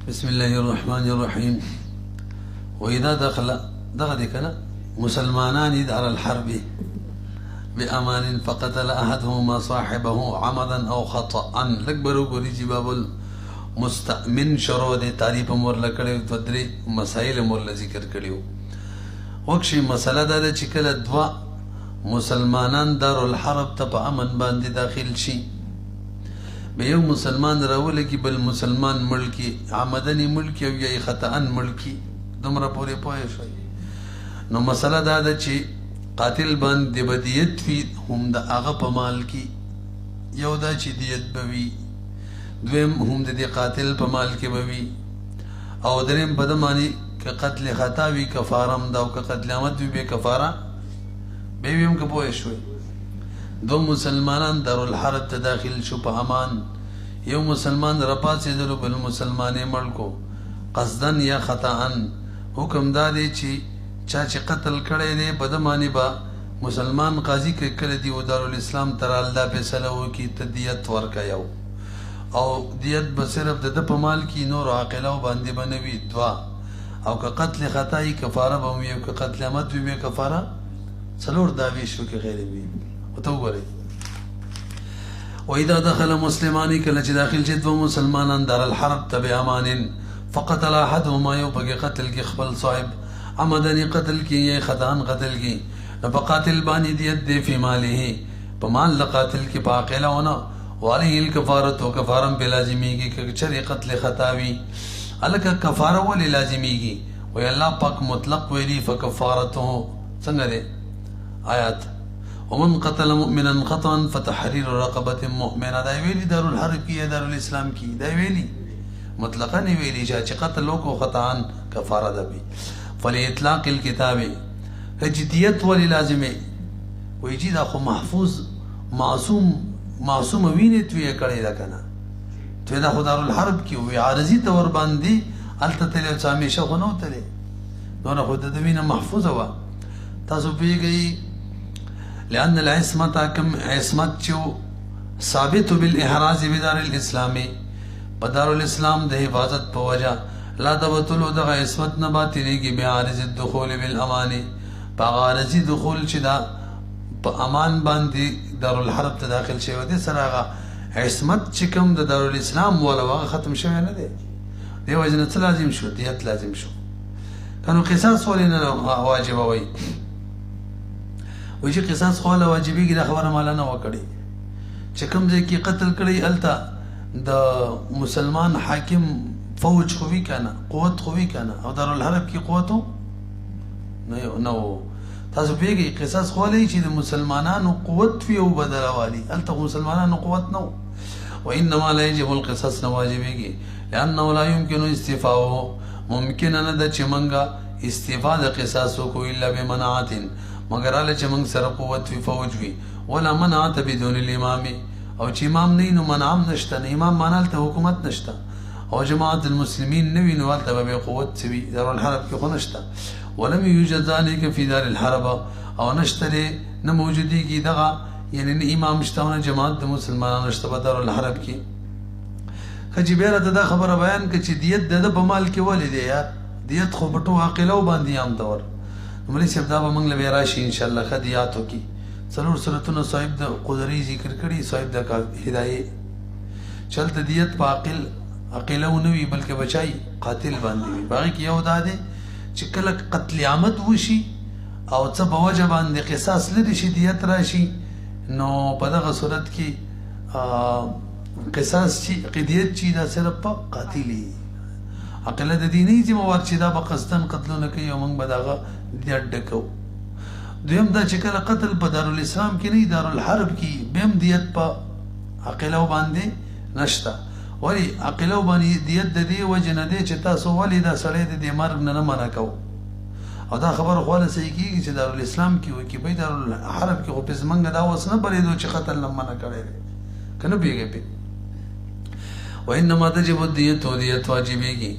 بسم الله الرحمن الرحيم. وإذا دخل كنا مسلمانان دار الحرب بأمان فقتل أحدهما صاحبه عمدا أو خطأ لكبروا قريجي باب المستأمن شرود تعريف مور لکڑیو تدری مسائل مور ذکر کړیو. وکشي مسله دا چې کله دوا مسلمانان دار الحرب ته په امن باندې داخل شي، به یو مسلمان راولګي بل مسلمان ملکی عمدنی ملکی او یا خطأن ملکی دومره پورې پوه شي. نو مسله دا ده چې قاتل باندې بدیت وي هم د هغه په مال کې، یو دا چې دیت بوي، دویم هم د دې قاتل په مال کې بوي، او دریم په د معنی که قتل خطا وي کفاره هم ده، او که قتل عمد وي به کفاره به وي هم که پوه شوي. دو مسلمانان دارالحرب ته داخل شو په امان، یو مسلمان راپاڅېدلو بل مسلمان یې مړ کو قصدن یا خطاً. حکم دا دی چې چا چې قتل کړی دی په ده باندې به مسلمان قاضي که کله دی و دارالاسلام ته رال دا فیصله وکړي ته دیت ورکه یو، او دیت به صرف د ده په مال کې نورو عاقلو باندې به نه وي دوه، او که قتل خطا یي کفاره به وي، او که قتل عمد وي بیا کفاره څلور دعوې شو که غیر وي. ورته وګورئ. وإذا دخل مسلمان کله چې داخل شي دوه مسلمانان دار الحرب ته بأمان فقتل أحدهما یو پکې قتل کې خپل صاحب عمدنی قتل کې یا خطاً قتل کې، نو په قاتل باندې دیت دی فی ماله په مال د قاتل کې په عاقلونه، وعليه الكفارة و کفارم په لازمیږي که چرې قتل خطا وي هلکه کفاره ولې لازمیږي؟ وی الله پاک مطلق ویلي فکفارته څنګه دی آیات ومن قتل مؤمنا خطأ فتحرير رقبة مؤمنة، دا ویلي دارالحرب کې یا دارالاسلام کې، دا ویلي مطلقا ویلي چې قتل وکړو خطأ کفاره ده وي. فلإطلاق الكتاب هجدیت ولی لازمه وی جی دا خو محفوظ معصوم وینې توی کړی ده کنه، توی دا خو دارالحرب کې وی عارضي طور باندې هلته تللی څه همیشه خو نه و تللی، دونه خو د ده وینه محفوظه وه. تاسو پوهېږئ لأن العصمة کم عصمت چې ثابت بالإحراز بدار الاسلام په دارالاسلام د حفاظت په وجه لا تبطلو دغه عصمت نه باطلېږي بعارض الدخول بالأمان په هغه عارضي دخول چې دا په امان باندې دارالحرب ته داخل شوی دی سره هغه عصمت چې کوم د دارالاسلام والا هغه ختم شوی نه دی، دې وجې نه څه لازم شو؟ دیت لازم شو. کنو قصاص ولې نه واجبه وایي؟ وایي چې قصاص خو له واجبېږي دا خبره مالا نه وکړي چې کوم ځای کې قتل کړی هلته د مسلمان حاکم فوج خو وي که نه، قوت خو وي که نه، او دارالحرب کې قوت نه و. تاسو پوهېږئ قصاص خو ولې چې د مسلمانانو قوت وي او بدلوالي، هلته خو مسلمانانو قوت نه و. وانما لا يجب القصاص نه واجبېږي لأنه لا يمكن استيفاؤه، ممکن نه ده چې موږ استیفا د قصاص وکړو الا بمناعت مگر هله چې موږ سره قوت وي فوج وي، ولا منعت بدون الامام، او چې امام نه وي نو منع هم نشته، نه امام معنا هلته حکومت نشته، او جماعت المسلمین نه وي نو هلته به بیا قوت څه وي، دارالحرب کې خو نشته. ولم يوجد ذلك في دار الحرب، او نشته دی نه موجودېږي دغه یعنی نه امام شته او نه جماعت د مسلمانانو شته په دارالحرب کې. ښه چې بیا راته دا خبره بیان کړه چې دیت د ده په مال کې ولې دی یار؟ دیت خو په ټولو عاقلو باندې عام طور مولوي صاحب دا به موږ له بیا راشي انشاءالله ښه دیاتو کې څلور صورتونه صاحب د قدري ذکر کړي، صاحب د هدایې چې هلته دیت په عاقلو نه وي بلکې بچای قاتل باندې وي. په هغې کې یو دا دی چې کله قتل عمد وشي او څه په وجه باندې قصاص لري شي دیت راشي، نو په دغه صورت کې قصاص چې قدیت چې دا صرف په قاتلي عقله د دې نه ذموار چې دا به قصدن قتلونه کوي او موږ به د هغه دیت ډکو. دویم دا چې کله قتل په دارالاسلام کې نه دارالحرب کې بیا هم دیت په عقلو باندې نشته. ولی عقلو باندې دیت د دې وجې نه دی چې تاسو ولې دا سړی د دې مرګ نه منع کوو، او دا خبره خو هله صحیح کېږي چې دارالاسلام کې وایي چې بهی دارالحرب کې خو پس موږ دا اوس نه بلېدو چې قتل نه منع کړی دی که نه پوهېږئ پې. وانما تجب الدیت و دیت واجبېږي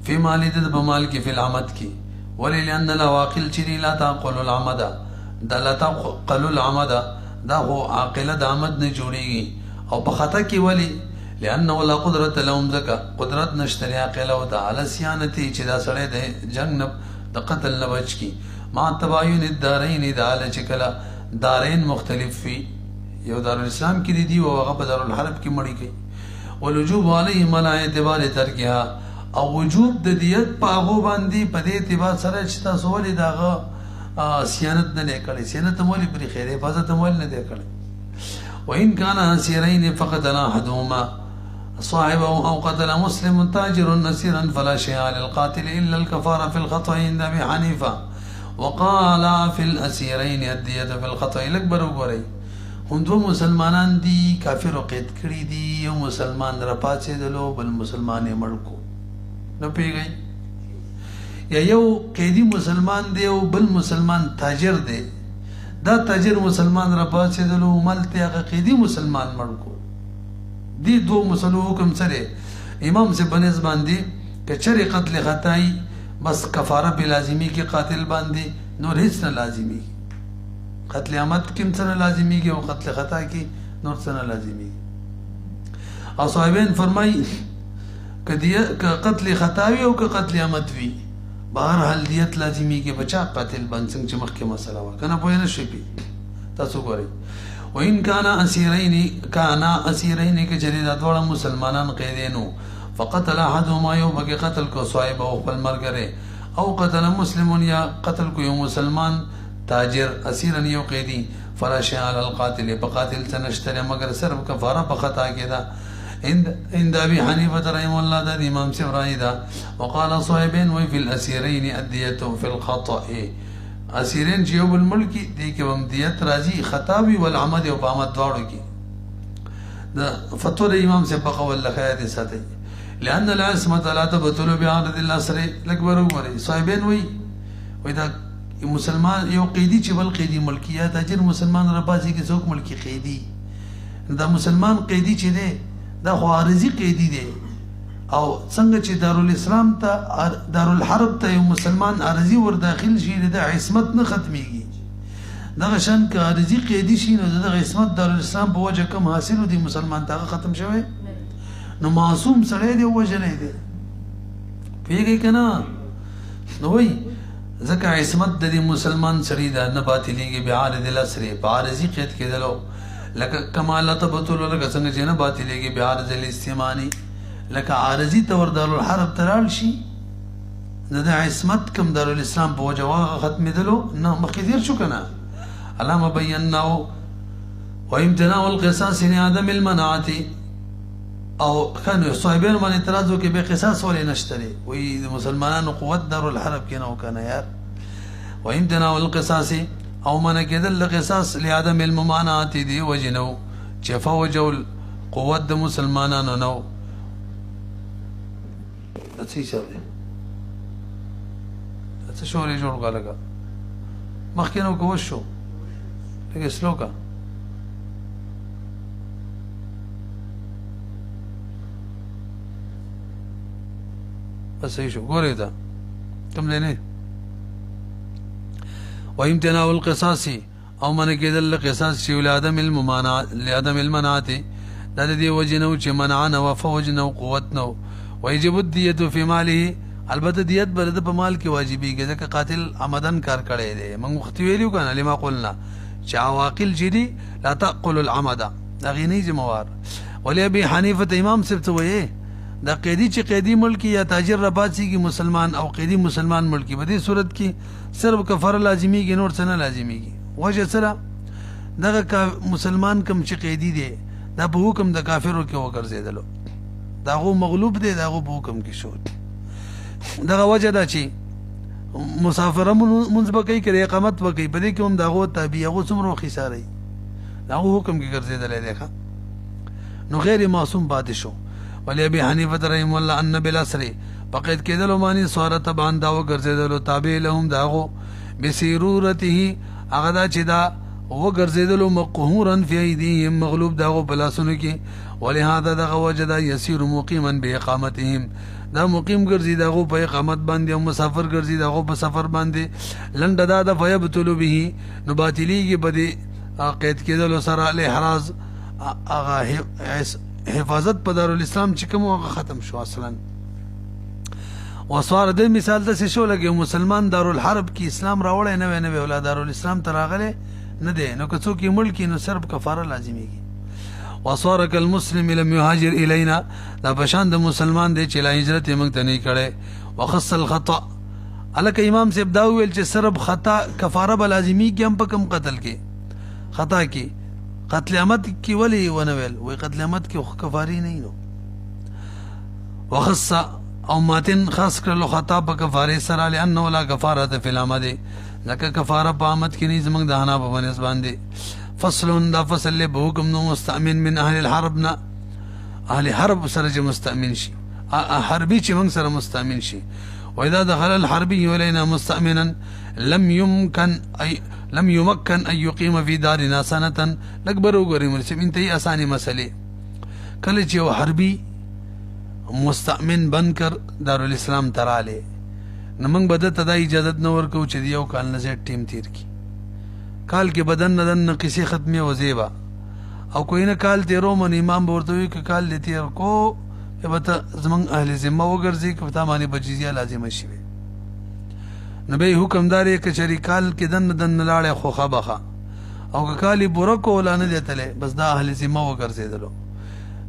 فی مال د په مال کې فی العمد کې، ولی لأن العواقل چې لا تعقل العمد دا لا تعقل العمد دا خو عاقله د عمد نه جوړېږي، او په خطا کې ولی لانه لا قدرت لهم ذکا قدرت نشته عاقل او د علی سیانتی چې دا سړی د جنگ د قتل نه بچ کی ما تباین الدارین د علی چې کلا دارین مختلف فی یو دار الاسلام کې دی او هغه په دار الحرب کې مړی کی والوجوب علیهم علی اعتبار ترکها او وجوب د دیت په هغه باندې په دې اعتبار سره چې تاسو ولې داغه سیانت نه کړی سیانت مولي پر خیر حفاظت مول نه دی کړی وان کان اسیرین فقد احدهما صاحبه او قتل مسلم تاجر نسيرا فلا شيء على القاتل الا الكفاره في الخطا عند ابي حنيفه وقال في الاسيرين الديه في الخطا الاكبر وغري هم دو مسلمانان دي کافر قید کړی دي یو مسلمان رپاتې دلو بل مسلمان یې مړکو نه پیږي یا یو قیدی مسلمان دی او بل مسلمان تاجر دی دا تاجر مسلمان رپاتې دلو ملته هغه قیدی مسلمان مړکو دی دو مسلو حکم سره امام سے بنز باندې کچره قتل خطائی بس کفاره به لازمی کې قاتل باندې نور هیڅ نه لازمی قتل عمد کوم څه نه لازمی کې او قتل خطا کې نور څه نه لازمی او صاحبین فرمای کدی قتل خطاوی او قتل عمد وی بهر حال دیت لازمی کې بچا قاتل باندې څنګه چې مخکې مسله و کنه پوه نه شي تاسو ګورئ وإن كان أسيرين كجريد دوڑا مسلمانان قیدینو فقتل أحدهما يوم بقي قتل کو صاحب او خپل مرګره او قتل مسلم یا قتل کو یو مسلمان تاجر اسیرا یو قیدی فلا شيء على القاتل بقاتل تنشتري مگر صرف کفاره په خطا کېدا عند ابي حنيفه رحمه الله دا امام سبرايدا وقال صاحبين وفي الاسيرين الديه في الخطا اسیرین چې یو بل ملکی دی کې هم دیت راځي خطابی والعمد او پامت دواړو کې د فتوا د امام سے بقول لخیات ساتي لان العصمه لا تبطل بعدد الاسر الاكبر ومري صاحبین وای دا مسلمان یو قیدی چې بل قیدی ملکیات اجر مسلمان ربازي کې څوک ملکی قیدی دا مسلمان قیدی چې دی دا خو عارضی قیدی دی او څنګه چې دارالاسلام ته دارالحرب ته یو مسلمان عارضی ور داخل شي د عصمت نه ختميږي دغه شان که عارضی قیدی شي نو د عصمت دارالاسلام په وجه کم حاصل دي مسلمان ته ختم شوی نو معصوم سره دی وجه نه دی پیږي کنه نو وای ځکه عصمت د مسلمان سره دا نه باطلېږي به عارض الاسر په عارضی قید کېدلو لکه کمالات بتول لکه څنګه چې نه باطلېږي به عارض الاستمانی لکه عارضی تور دارالحرب ترال شي د عصمت کم دارالاسلام په وجه واغه ختمېدلو نه مخکې دیر شو کنه علامه بیناو وامتناع القصاص لعدم المناعه او كانوا صاحبين من اعتراض کې به قصاص ولې نشته وي د مسلمانانو قوت دارالحرب کې نه وکنه یار وامتناع القصاص او من کېدل قصاص لعدم الممانعه دی وجنو چې فوجول قوت د مسلمانانو نو اچھی شاوه اچھا شوري جوړ غلګه مخکینو کو وشو لکه سلوکا بس ایشو ګورې دا کوم نه وامتناع القصاص او من کېدل قصاص شی ولادم الممانعه لعدم المناعه دا دې وجنو چې منعنا وفوجنا قوت نو ويجب الديه في ماله البته دیت بلد په مال کې واجبېږي ځکه قاتل عمدن کار کړی دی موږ وخت ویلو کنه لما قلنا چې عواقل جدي لا تاكل العمد غني جموار ولي ابي حنيفه امام سبت وې دا قیدی چې قیدی ملکی یا تاجر رباسی کی مسلمان او قیدی مسلمان ملکی په دې صورت کې صرف کفاره لازمی کې نور څه نه لازمی کې وجه سره دغه مسلمان کم چې قیدی دی دا په حکم د کافرو کې وګرځیدلو داغو مغلوب دی داغو په حکم کې شو دغه وجه دا چې مسافر منځ به کوي کړي اقامت وکړي په دې کې هم داغو تابع هغه څومره خساري داغو حکم کې ګرځیدل دی نو غیر معصوم پاتې شو ولی ابي حنیفه رحم الله ان بالاسر فقد کېدلو معنی صورت باندې دا وګرځیدلو تابع لهم داغو بسیرورته هغه دا چې دا وګرځیدلو مقهورا فی ایدیهم مغلوب داغو بلاسونو کې ولهذا دغه وجه دا يسير مقيما باقامتهم دا مقیم ګرځي داغو په اقامت باندې او مسافر ګرځي داغو په سفر باندې لنډ دا د فیبتلو به نو باطلیږي بده قید کېدلو سره له احراز هغه حفاظت په دارالاسلام چې کوم هغه ختم شو اصلا. وسوار د مثال د څه شو لګي مسلمان دارالحرب کې اسلام راوړی نه وي ولا دارالاسلام ته راغلی نه دی نو که څوک یې مړ کړي نو صرف کفاره لازمیږي. وصارك المسلم لم يهاجر الينا دا بشان د مسلمان دی چې لا هجرت یې موږ ته نه کړي. وخص الخطا الک امام صاحب دا ویل چې صرف خطا کفاره به لازمیږي هم په کم قتل کې خطا کې قتل عمد کې ولی ونه ویل وی قتل عمد کې کفاری نه نو. وخص او ماتن خاص کړلو خطا په کفاره سره لانه ولا کفاره فی العمد لکه کفاره په عمد کې نه زمنګ د حنا په باندې. فصل دا فصل له حکم نو مستأمن من اهل الحرب نه اهل حرب سره چې مستأمن شي حربي چې موږ سره مستأمن شي. واذا دخل الحربي الينا مستأمنا لم يمكن ان يقيم في دارنا سنه الاكبر وګورئ مرسمین ته اساني مسئله کله چې حربي مستأمن بند کر دارالاسلام تراله نو موږ به ته دا اجازه نه ورکو چې یو کال نه زیات ټیم تیر کی کال کې بدن نه قصې ختمه وزیبا او کوئی نه کال تیرو من امام ورته وی ک کال دې تیر کو به ته زمنګ اهل ذمه وګرځي ک پتا باندې بجزیه لازم شي نو به حکمدار ک چری کال کې دن لاړې خو خبخه او ک کالی برکو ولا نه دیتله بس دا اهل ذمه وګرځیدلو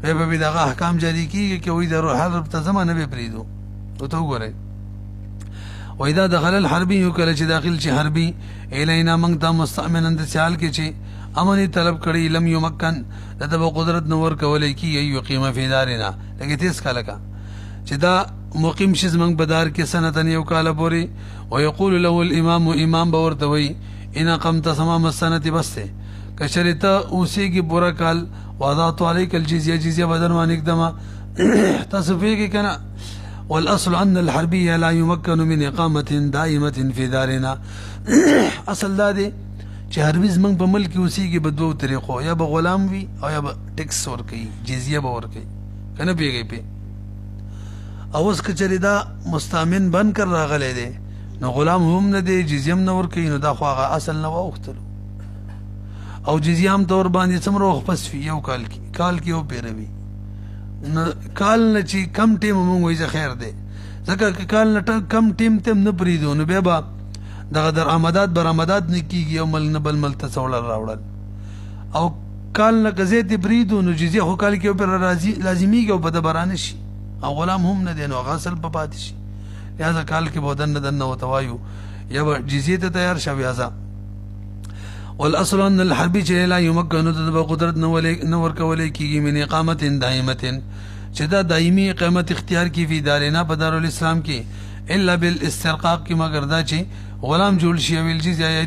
به دغه احکام جاری کیږي کې وې د حرب ته زمانه به پریدو او ته وګورئ. واذا دخل الحربي کله چې داخل شي حربي الینا موږ ته مستأمن اند سیال کې چې امن طلب کړي لم یمکن دته قدرت نور کولای کی یقیم فی دارنا لکه تیس کاله کا چې دا مقیم شي زمنګ بدار کې سنتن یو کاله پوری ويقول له الامام امام باورته وی ان قمت تمام السنه بسته کشرته اوسیږي پورا کال وضعت عليك الجزيه جزيه بدن وانک دما تصفیه کنا. والاصل ان الحربيه لا يمكن من اقامه دائمه في دارنا اصل دا دی چې حربي زمنګ په ملک اوسیږي په دوه طریقو یا به غلام وي او یا به ټیکس ورکړي جزیه به ورکړي کنه پیږي په او اس کچری دا مستامن بن کر راغلی دی نو غلام هم نه دی جزیه هم نه ورکړي نو دا خو هغه اصل نه وختلو او جزیه هم تور باندې څومره وخت پس یو کال کې او پیروي کال نه چې کم ټیم مونږ وایي خیر دی ځکه کال نه کم ټیم تم نه پریدو نو به با دغه در آمدات برآمدات نه کیږي او مل نه بل مل ته څوړل راوړل او کال نه غزې ته پریدو نو جزیه خو کال کې پر لازمیږي او بد برانه شي او غلام هم نه دی نو غسل په پاتې شي لہذا کال کې بودن نه وتوایو یا جزیه ته تیار شوی ازا. والاصل ان الحربي لا يمكن قدرت نور کولای کیږي من اقامت دائمه چې دا دایمي اقامت اختیار کی فی دارنا په دارالاسلام کې الا بالاسترقاق کی مگر دا چې غلام جوړ شي ویل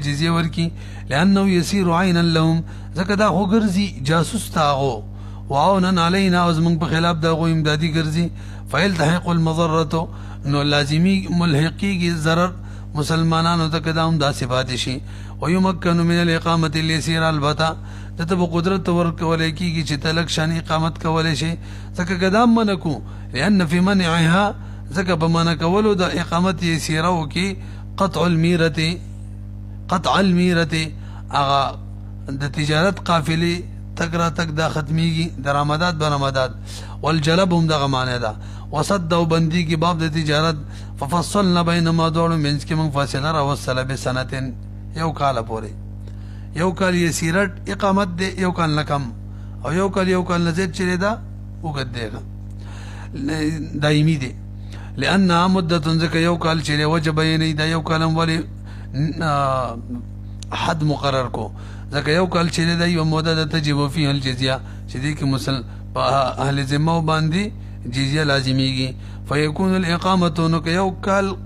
جزیه ورکی لانه يسير عينا لهم زکه دا خو ګرځي جاسوس تاغو وعونا علينا او زمون په خلاف دا غو امدادي ګرځي فيلتحق المضره نو لازمي ملحقي ضرر مسلمانانو ته قدام دا صفات شي ويمكن من الاقامه اليسير البتا دته قدرت ورکولای کیږي چې تلک شان اقامت کولای شي ځکه قدام منکو لان في منعها ځکه په منع کولو د اقامت يسيره او کې قطع الميره اغا د تجارت قافله تکرا تک دا ختميږي درآمدات برآمدات والجلب هم دغه معنی ده وصد او بندي کی باب د تجارت ففصلنا بينما دول منس کې من فاصله را وصله به سنتين یو کال پورې یو کال يسيرت اقامت دے یو کال نکم او یو کال نزيد چره دا وګد دیغه دایمي دي لان مدته ځکه یو کال چره وجب نه دا یو کالم ولی حد مقرر کو ځکه یو کال چره دا یو موده د تجب فيه الجزيه چې دي کې مسل اهل ذمه باندې جزیه لازمیږي فيكون الاقامه نو یو کال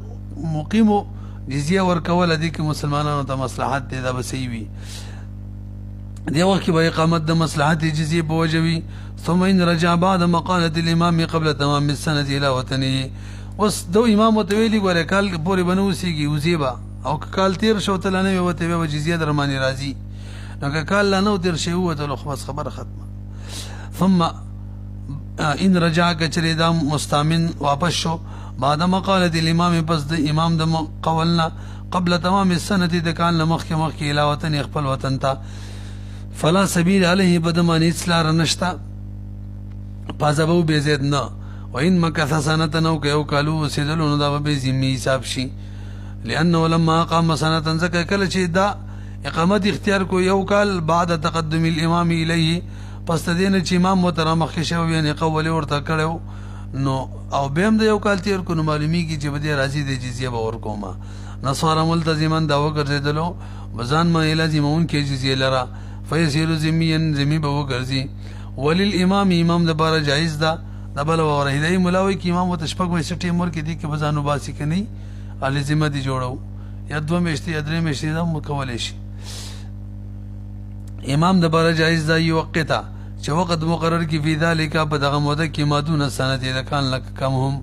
مقیم جزیه ورکول دي کې مسلمانانو ته مصلحت دي دا بسې وي دی وخت به اقامت د مصلحت جزیه بوجوي ثم ان رجع بعد مقاله الامام قبل تمام السنه الى وطنه وس دو امام وتویلی ګوره کال پورې بنوسیږي وزیبا او کال تیر شو تلانه وته به جزیه درمانی راځي نو کال لا نو تیر شی وته خو بس خبره ختمه. ثم ان رجع کچری دا مستامن واپس شو بعد مقاله الامام پس د امام د قولنا قبل تمام السنه د کال مخ الى وطن خپل وطن ته فلا سبيل عليه بدمان اسلار نشتا فازبو به زید نه وان مکث سنه نو که او کالو سیدلو نو دا به ذمي حساب شي لانه لما قام سنه زکه کله چې دا اقامت اختیار کو یو کال بعد تقدم الامام الیه پس دین چې امام محترم مخکې شو یعنی قول ورته کړو نو او بهم د یو کال تیر کو نو معلومیږي چې بده راضی د جزیه به ور کومه نصارى ملتزما دا وګرځیدلو وزان ما لازمون کې جزیه لرا فیسیر ذمیا ذمی به وګرځي وللامام امام د بار جایز ده دبل و هدايه ملاوي کې امام وتشپک وې سټي مور کې دي کې بزانو باسي کني علي ذمہ دي جوړو یا دوه مشتي ادرې مشتي دا مکول شي امام د بار جایز ده یو وقته چې وخت مقرر کی فی ذلک په دغه موده کې مادون سنه د کان لک کم هم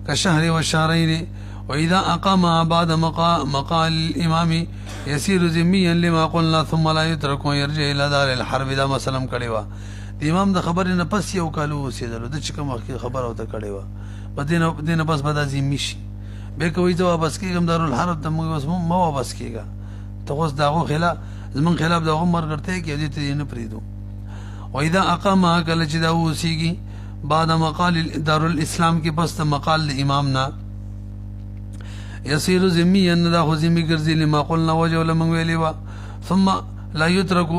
كشهر والشهرين واذا اقام بعد مقال الامام يسير ذميا لما قلنا ثم لا يترك ويرجع الى دار الحرب دا مسلم کړي وا د امام د خبرې نه پس یو کالو سیدلو د چې کوم خبر او ته کړي وا په دینه بس بدا ذمي شي به کوي جواب بس کېږم دارالحرب ته موږ بس مو واپس کېږه ته اوس داغو خلاف زمون خلاف دغه مرګرته کې دې ته نه پریدو واذا اقام کله چې دا وسیږي بعد مقال دار الاسلام کې پس مقال د امام نه يصير ذميا دا خو ذمي ګرځي لما قلنا وجه لمن ویلی وا ثم لا يترك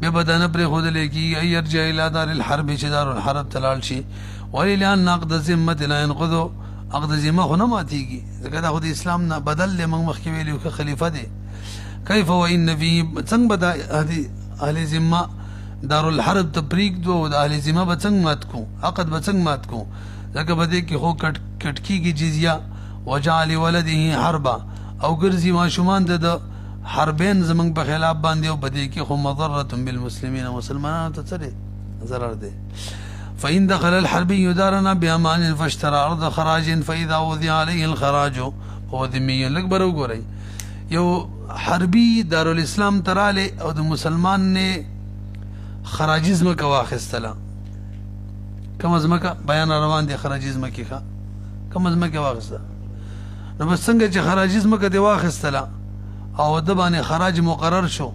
ببدن پر خود لکی يرجع الى دار الحرب چې دار الحرب تلال شي وللان نقد ذمه لا ينقض عقد ذمه خو نه ماتيږي ځکه دا خو د اسلام نه بدل لمن مخکې ویلو که خلیفہ دی كيف وان فيه څنګه بدا اهل ذمه دار الحرب تبریک دو د اهل ذمه به څنګه مات کو عقد به څنګه مات کو ځکه بده کې خو کټکیږي جزیه وجعل ولده حربا او ګرځي ماشومان د حربین زمنګ په خلاف باندې او بده کې خو مضره بالمسلمین مسلمانانو ته څه ضرر دی فإن دخل الحربي دارنا بأمان فاشترى أرض خراج فإذا وضع عليه الخراج هو ذمي لکبر وګورئ یو حربي دارالاسلام تراله او د مسلمان نه خراجیزم کا واخستلا کم از مکه بیان روان دي خراجیزم کې ښه کم از مکه واخسته نو بس څنګه چې خراجیزم کا دی واخستلا او د باندې خراج مقرر شو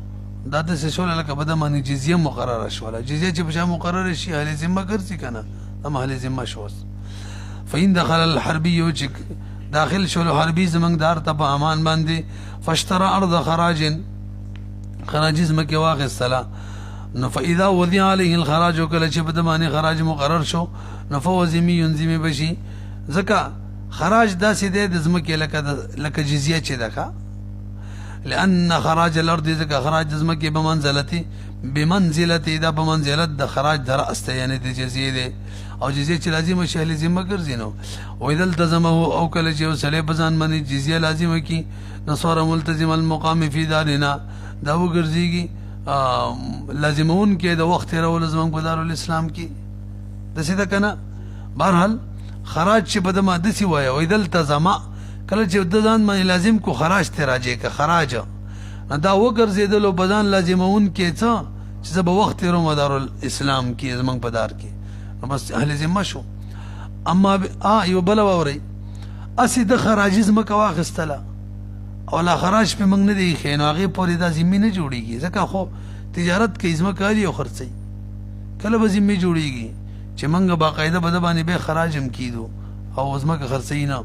دا د څه شول لکه بده باندې جزیه مقرره شو جزیه چې په مقرره شي اهل ذمه ګرځي کنه هم اهل ذمه شو فإن دخل الحربي چې داخل شو حربي زمنګ دار ته په امان باندې فاشترى ارض خراج خراجیزم کې واخستلا نو فاذا وضع عليه الخراج وکله چې بده باندې خراج مقرر شو نو فهو ذمي بشي ځکه خراج داسې دی د ځمکې لکه جزیه چې ده لأن خراج الارض ذکر خراج ځمکې بمنزلته دا بمنزلت د خراج در است یعنی د جزیه دی او جزیه چې لازم شي اهل ذمه ګرځي نو او اذا التزمه او کله چې وسله بزان باندې جزیه لازم کی نصار ملتزم المقام فی دارنا دا وګرځيږي لازمون کې د وخت راول زمون په دارالاسلام کې د سیده کنه بهرحال خراج چې بده ما دسی وای او اذا التزم کله چې د ځان باندې لازم کو خراج ته راځي که خراج دا وګرځیدلو بدن لازمون کې څه چې به وخت رو دارالاسلام کې زمون په دار کې بس اهل ذمه شو اما یو بل ووري اسی د خراجیزم کا واخستله او لا خراج په موږ نه دی خینو هغه پورې د زمینه جوړیږي ځکه خو تجارت کې ازمه کاری او خرڅي کله به زمینه جوړیږي چې موږ باقاعده بده باندې به خراجم کیدو او ازمه کا خرڅي نه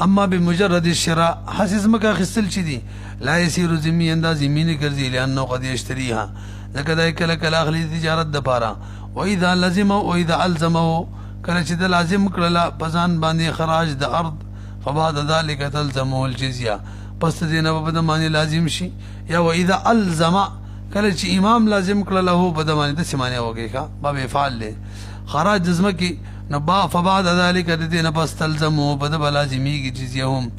اما بمجرد الشراء حسس مکه خستل چي دي لا يسير ذمي انداز زمینه ګرځي لانه قد يشتريها ځکه دا کله کله اخلي تجارت د پاره واذا لزم او اذا الزمه کله چې د لازم کړه پزان باندې خراج د ارض فبعد ذلك تلزمه الجزيه پس دینه په بده باندې لازم شي یا واذا الزم کله چې امام لازم کړه له بده باندې د سیمانه وګیخه باب افعال له خراج جزمه کې نبا فبعد ذلك دینه پس تلزمه بده لازمي جزيهم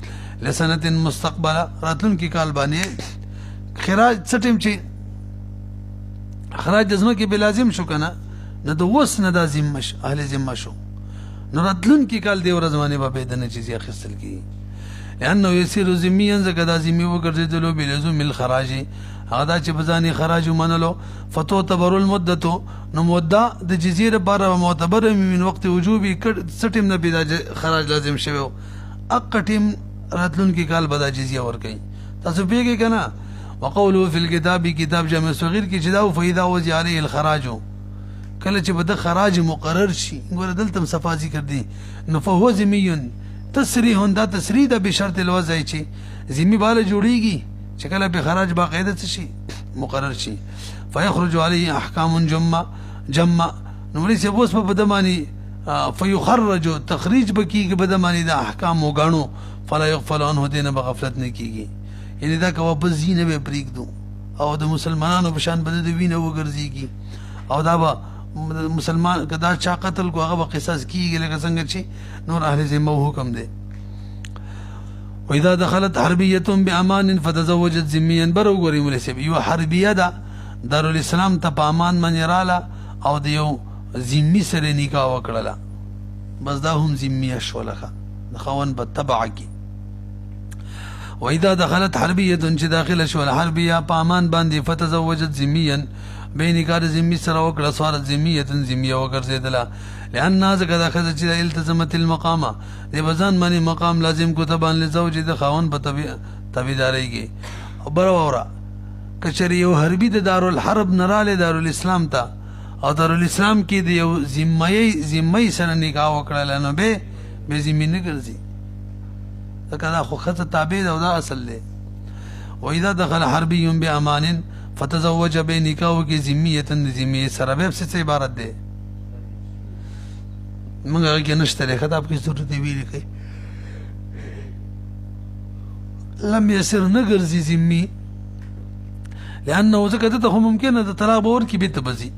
لسنه مستقبله راتلون کې کال باندې خراج څټیم چې خراج جزمه کې به لازم شو کنه نه د وس نه د ذمش اهل ذمه شو نو راتلون کې کال دی ور زمانه به دنه چیزې خستل کی لانه يسير ذميا زکدا ذمي وګرځیدلو بلزم الخراج هغه چې بزاني خراج منلو فتو تبر المدته نو مده د جزیره بار معتبر من وقت وجوبي سټیم نه بيد خراج لازم شوی اقټیم راتلون کې کال بدا جزیه ور کوي تاسو پیګی کنه وقوله في الكتاب كتاب جامع صغير کې چې دا فاذا وجه عليه الخراج کله چې به د خراج مقرر شي ګوره دلته هم صفا ذکر دی نو فهو ذمي تصریح دا تصریح ده بشرط الوضع چې ذمي بالا جوړیږي چې کله به خراج باقاعده څه شي مقرر شي فيخرج عليه احکام جمع نو لري چې اوس په بدمانی فيخرج تخریج بکیږي بدمانی د احکام وګاڼو فلا يغفل عنه دینه بغفلت نه کیږي یعنی دا که واپس زینه به پریږدو او د مسلمانانو په شان بده د وینه وګرځيږي او دا به مسلمان کدا چا قتل کو هغه قصاص کیږي لکه څنګه چې نور اهل ذمه حکم دی واذا دخلت حربيه بامان فتزوجت ذميا برو غوري ملسب یو حربيه دا دارالاسلام ته په امان باندې رااله او د یو ذمي سره نکاح وکړه بس دا هم ذمي شولخه د خوان په تبع کی واذا دخلت حربيه چې داخله شو الحربيه په امان باندې فتزوجت ذميا بین کار ذمي سره وکړه صارت ذميه ذميه وګرځیدله لأن ذکر اخذ چې التزمت المقام دی بزان باندې مقام لازم کو تبان لزوج د خوان په تبعیداري کې برورا کچری یو حربي د دارالحرب نراله دارالاسلام ته او دارالاسلام کې د یو ذمي سره نکاح وکړه نو به ذمي نه ګرځي دا خو خطه تابع ده او دا اصل دی واذا دخل حربي بامان فتزوج بنکاح کی ذمیه ذمی سره به څه عبارت ده موږ کې نشته له خطاب کی صورت ویل کی لم يسر نګرځي ذمی لانه ذکر ته ممکنه د طلاق باور کی به تبزي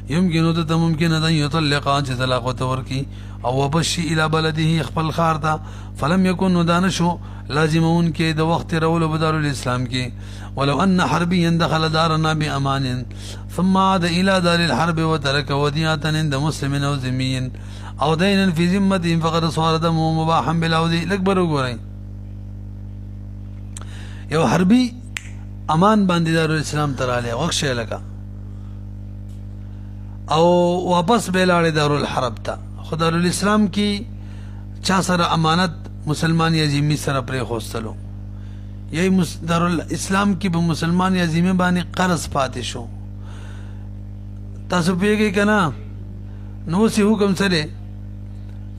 يمكن ته ممکنه د يطلق چې طلاق ور کی او وبشي الى بلده خپل خار ته فلم يكن دانشو لازمون کې د وخت رول بدار الاسلام کې ولو ان حربيا دخل دارنا بامان ثم عاد الى دار الحرب وترك وديعه عند مسلم او ذمي او دينا في ذمته فقد صار دمه مباحا بالاودي الاكبر وګورئ یو حربي امان باندې دار الاسلام تراله وښه لکه او واپس بیلاړې دارالحرب ته خدای الاسلام کی چا سره امانت مسلمان یا ذمي سره پرې خوستلو یی دارالاسلام کی به مسلمان یا ذمي باندې قرض پاتې شو تاسو پیږئ کنه نو سی حکم سره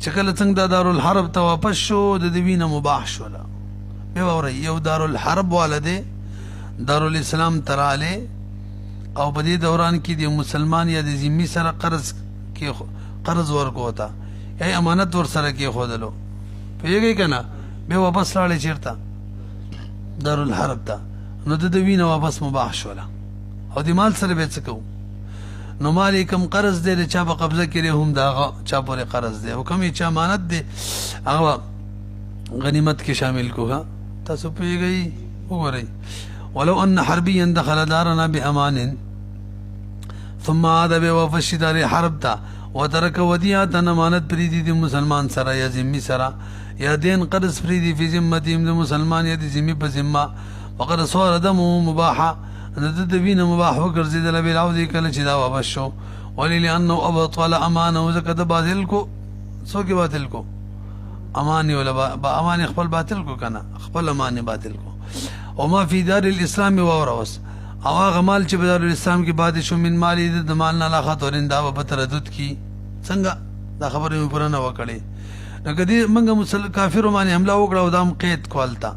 چې کله څنګه دارالحرب ته واپس شو د دوینه مباح شو لا به وره یو دارالحرب والده دارالاسلام تراله او په دې دوران کې د مسلمان یا د ذمي سره قرض ورکوتا یا امانت ور سره کې خودلو پیږي کنه به واپس راړي چیرته دارالحرب ته نو د وینه واپس مباح شولا او د مال سره به څه کو نو مال کم قرض دې چا په قبضه کړي هم دا چا پورې قرض دې او کومي چا امانت دې هغه غنیمت کې شامل کوه تاسو پیږي وګورئ ولو ان حربيا دخل دارنا بامان ثم عاد بوفش دار حرب تا وترك وديعه امانت پریدي دي مسلمان سره یا ذمي سره یا دین قرض پریدي في ذمتهم د مسلمان یا د ذمي په ذمه وقد صار دمه مباحا د وینه مباح وګرځیدل بلاو دي کله چې دا واپس شو ولانه ابطل امانه وزکه باطل کو سو کې باطل کو اماني ولا امان خپل باطل کو کنه خپل امان باطل کو وما في دار الاسلام وورث او هغه مال چې په دار الاسلام کې بعد شو من مالی د مال نه لا خاطرین دا په تردد کی څنګه دا خبره مې پرانه وکړي نو کدی منګه کافر باندې حمله وکړه او دام قید کولتا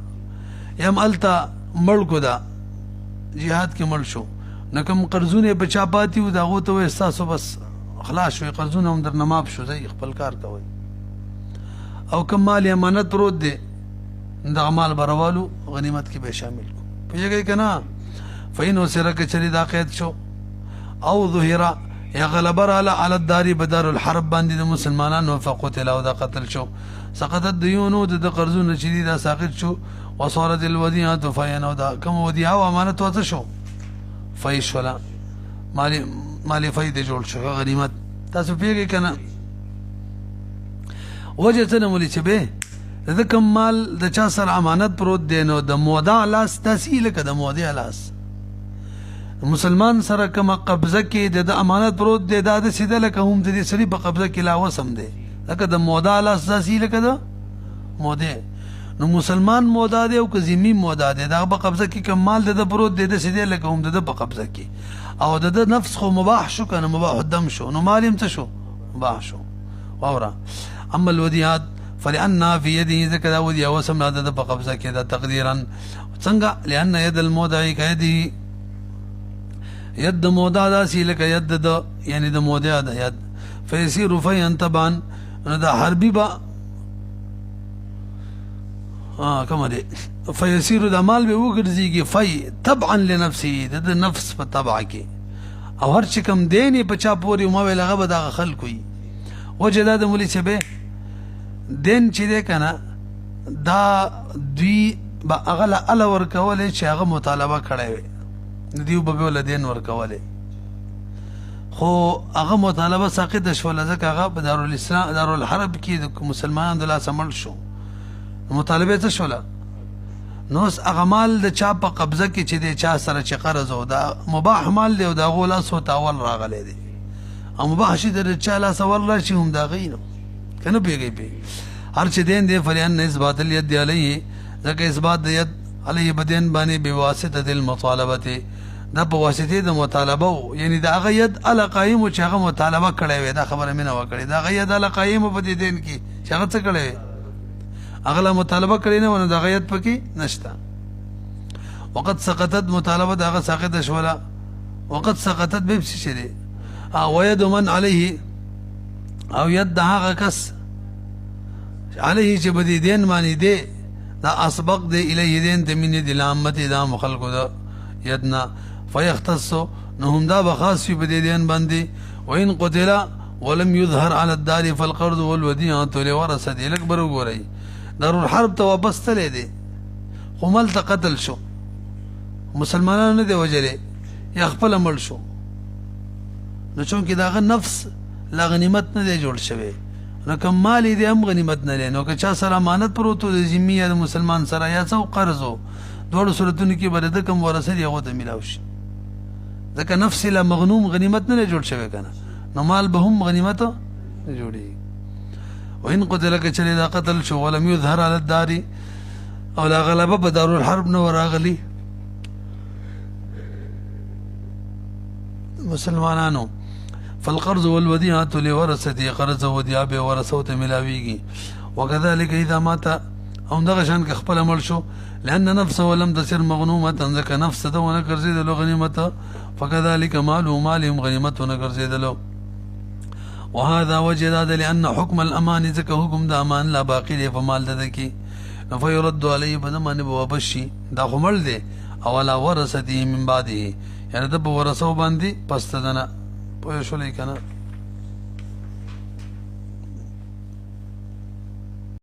یم التا مړ کو دا jihad کې مړ شو نو کوم قرضونه په چا پاتې و دا غوته و احساسو بس خلاص شوی قرضونه هم در نماب شو زي خپل کار کوي او کوم مال امانت پروت دی دا مال بروالو غنیمت کې به شامل کو پیږي کنه فینو سره کې چری دا قید شو او ظهر یا غلبر على الدار بدار الحرب باندې د مسلمانانو فقتل او دا قتل شو سقطت ديونو د قرضونه چې دا ساقط شو وصارت الوديعه فینو دا کوم ودیعه او امانت وته شو فیشلا مالی فائدې جوړ شو غنیمت تاسو پیږي کنه وجه څه مولي چې به د کوم مال د چا سره امانت پروت دی نو د مودع لاس تحصیل کده مودع لاس مسلمان سره کوم قبضه کې د امانت پروت دی دا د سیده لکه هم د دې سړي په قبضه کې لا وسم دی لکه د مودع لاس تحصیل کده مودع نو مسلمان مودا دی او که ذمي مودا دی دا په قبضه کې کمال د پروت دی د سیده لکه هم د په قبضه کې او د نفس خو مباح شو کنه مباح الدم شو نو مال هم څه شو مباح شو واورا اما الوديعات فلأنها في يده ذكر وديعه وسمنا د په قبضه کې دا تقديرا څنګه لأن يد المودع كيده يد مودع دا سی لکه ید د یعنی د مودع د ید فيصير فيا طبعا دا حربي با کوم دی فيصير د مال به وګرځيږي في طبعا لنفسه د نفس په طبع کې او هر چې کوم دیني په چا پوري ما ویل هغه به د خلکو وي وجه د مولي چبه دین چې دی کنه دا دوی با اغلا ال ورکول چې هغه مطالبه کړی وي دیو به ول دین ورکول خو هغه مطالبه ساقط شول ځکه هغه په دارالاسلام دارالحرب کې د مسلمانانو د لاس عمل شو مطالبه څه شول نو هغه مال د چا په قبضه کې چې د چا سره چې قرض او دا مباح مال دی او دا غولا سو تاول راغلی دی او مباح شي د چا لاس ول راشي هم دا غینو کنه پیږي هر چې دین دی فلیان اثبات الید علیه ځکه اثبات د ید علیه بدین باندې بواسطه المطالبه دا په واسطه د مطالبه یعنی دا هغه ید ال قائم چې هغه مطالبه کړی وي دا خبره مینه وکړي دا هغه ید ال قائم په دې دین کې چې هغه څه کړی اغلا مطالبه کړی نه ونه د غیت پکې نشته وقت سقطت مطالبه دغه ساقط شولا وقت سقطت به څه دي او يد من عليه او يد هغه کس عليه چې بدی دین معنی دی دا اسبق دی الیه دین د من دی لامت دا مخلق دا یدنا فيختص نهم دا بخاص په بدی دین باندې وان قتل ولم يظهر على الدار فالقرض والوديعه لورثه الاكبر وګورئ دارالحرب ته واپس تللی دی خو ملته قتل شو مسلمانانو نه دی وجلې یا خپل مړ شو نو چونکې داغه نفس لا غنیمت نه دی جوړ شوی نو کوم مال دی هم غنیمت نه دی نو که چا سره امانت پروت د ذمي یا د مسلمان سره یا څو قرضو دوړو صورتونو کې بلد کم ورثه دی هغه ته ملاو شي ځکه نفس لا مغنوم غنیمت نه جوړ شوی کنه نو مال به هم غنیمت نه جوړي وإن قتل كشري إذا قتل شو ولم يظهر على الدار أو لا غلبة بدار الحرب نور أغلي مسلمانانو فالقرض والوديعة لورثته قرض وديعة ورثه ملاويجي وكذلك إذا مات أو دغشان كخبل ملشو لأن نفسه لم تصير مغنومة ذاك نفسه ونكر زيد له غنيمته فكذلك ماله مالهم غنيمته ونكر زيد له وهذا وجه هذا لأن حكم الأمان ذاك حكم دا أمان لا باقي له فمال ذاك فيرد عليه بدمان بوابشي دا خمل ده او لا ورثته من بعده يعني دب ورثه باندې پس تدنه پوه شو لیکنه